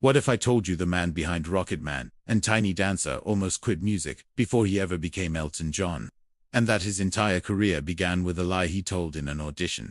What if I told you the man behind Rocket Man and Tiny Dancer almost quit music before he ever became Elton John? And that his entire career began with a lie he told in an audition.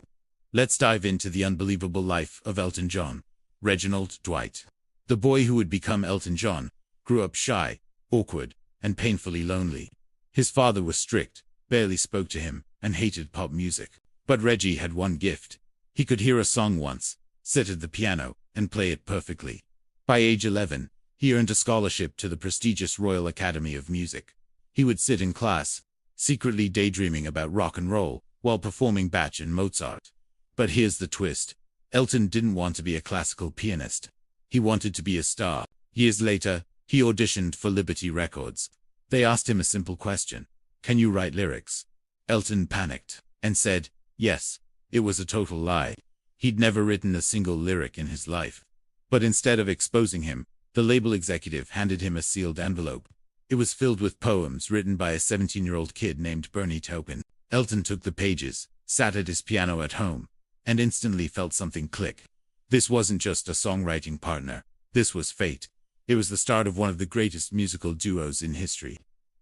Let's dive into the unbelievable life of Elton John. Reginald Dwight. The boy who would become Elton John grew up shy, awkward, and painfully lonely. His father was strict, barely spoke to him, and hated pop music. But Reggie had one gift. He could hear a song once, sit at the piano, and play it perfectly. By age 11, he earned a scholarship to the prestigious Royal Academy of Music. He would sit in class, secretly daydreaming about rock and roll, while performing Bach and Mozart. But here's the twist. Elton didn't want to be a classical pianist. He wanted to be a star. Years later, he auditioned for Liberty Records. They asked him a simple question. Can you write lyrics? Elton panicked and said, yes. It was a total lie. He'd never written a single lyric in his life. But instead of exposing him, the label executive handed him a sealed envelope. It was filled with poems written by a 17-year-old kid named Bernie Taupin. Elton took the pages, sat at his piano at home, and instantly felt something click. This wasn't just a songwriting partner. This was fate. It was the start of one of the greatest musical duos in history.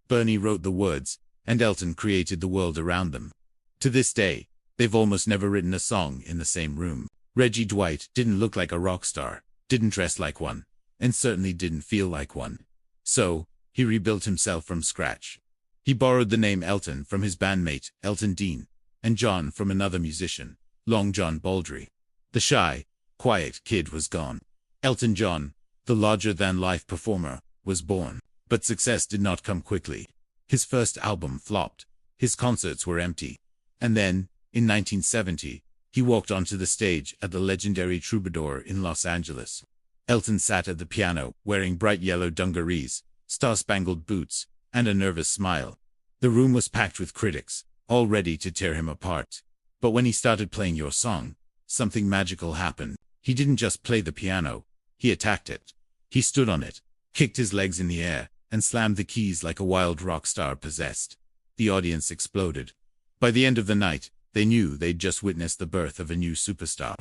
Bernie wrote the words, and Elton created the world around them. To this day, they've almost never written a song in the same room. Reggie Dwight didn't look like a rock star, didn't dress like one, and certainly didn't feel like one. So, he rebuilt himself from scratch. He borrowed the name Elton from his bandmate, Elton Dean, and John from another musician, Long John Baldry. The shy, quiet kid was gone. Elton John, the larger-than-life performer, was born. But success did not come quickly. His first album flopped. His concerts were empty. And then, in 1970, he walked onto the stage at the legendary Troubadour in Los Angeles. Elton sat at the piano, wearing bright yellow dungarees, star-spangled boots, and a nervous smile. The room was packed with critics, all ready to tear him apart. But when he started playing Your Song, something magical happened. He didn't just play the piano, he attacked it. He stood on it, kicked his legs in the air, and slammed the keys like a wild rock star possessed. The audience exploded. By the end of the night, they knew they'd just witnessed the birth of a new superstar.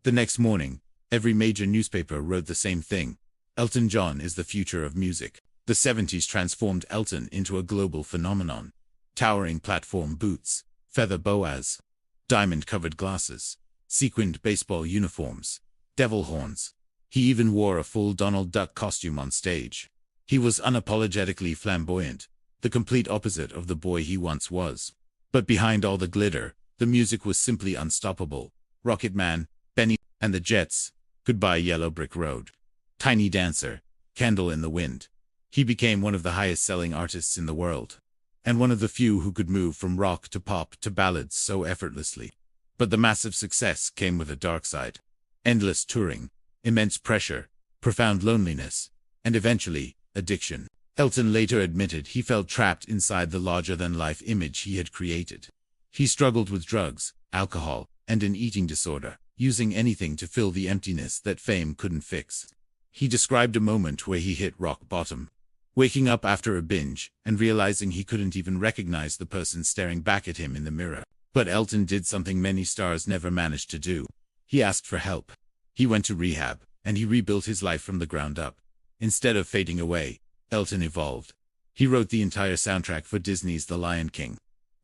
The next morning, every major newspaper wrote the same thing. Elton John is the future of music. The 70s transformed Elton into a global phenomenon. Towering platform boots, feather boas, diamond-covered glasses, sequined baseball uniforms, devil horns. He even wore a full Donald Duck costume on stage. He was unapologetically flamboyant, the complete opposite of the boy he once was. But behind all the glitter, the music was simply unstoppable. Rocket Man, Benny, and the Jets, Goodbye Yellow Brick Road, Tiny Dancer, Candle in the Wind. He became one of the highest-selling artists in the world, and one of the few who could move from rock to pop to ballads so effortlessly. But the massive success came with a dark side. Endless touring, immense pressure, profound loneliness, and eventually, addiction. Elton later admitted he felt trapped inside the larger-than-life image he had created. He struggled with drugs, alcohol, and an eating disorder, using anything to fill the emptiness that fame couldn't fix. He described a moment where he hit rock bottom, waking up after a binge and realizing he couldn't even recognize the person staring back at him in the mirror. But Elton did something many stars never managed to do. He asked for help. He went to rehab, and he rebuilt his life from the ground up. Instead of fading away, Elton evolved. He wrote the entire soundtrack for Disney's The Lion King,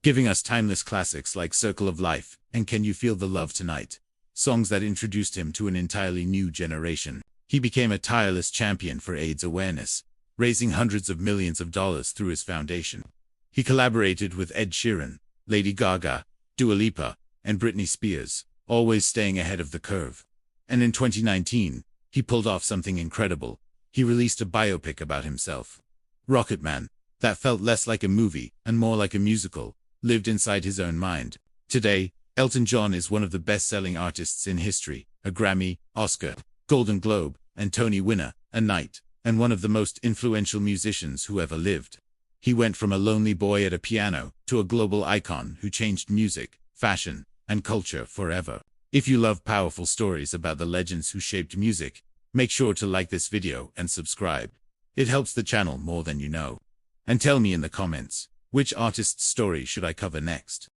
giving us timeless classics like Circle of Life and Can You Feel the Love Tonight, songs that introduced him to an entirely new generation. He became a tireless champion for AIDS awareness, raising hundreds of millions of dollars through his foundation. He collaborated with Ed Sheeran, Lady Gaga, Dua Lipa, and Britney Spears, always staying ahead of the curve. And in 2019, he pulled off something incredible. He released a biopic about himself. Rocket Man, that felt less like a movie and more like a musical, lived inside his own mind. Today, Elton John is one of the best-selling artists in history, a Grammy, Oscar, Golden Globe, and Tony winner, a Knight, and one of the most influential musicians who ever lived. He went from a lonely boy at a piano to a global icon who changed music, fashion, and culture forever. If you love powerful stories about the legends who shaped music, make sure to like this video and subscribe. It helps the channel more than you know. And tell me in the comments, which artist's story should I cover next?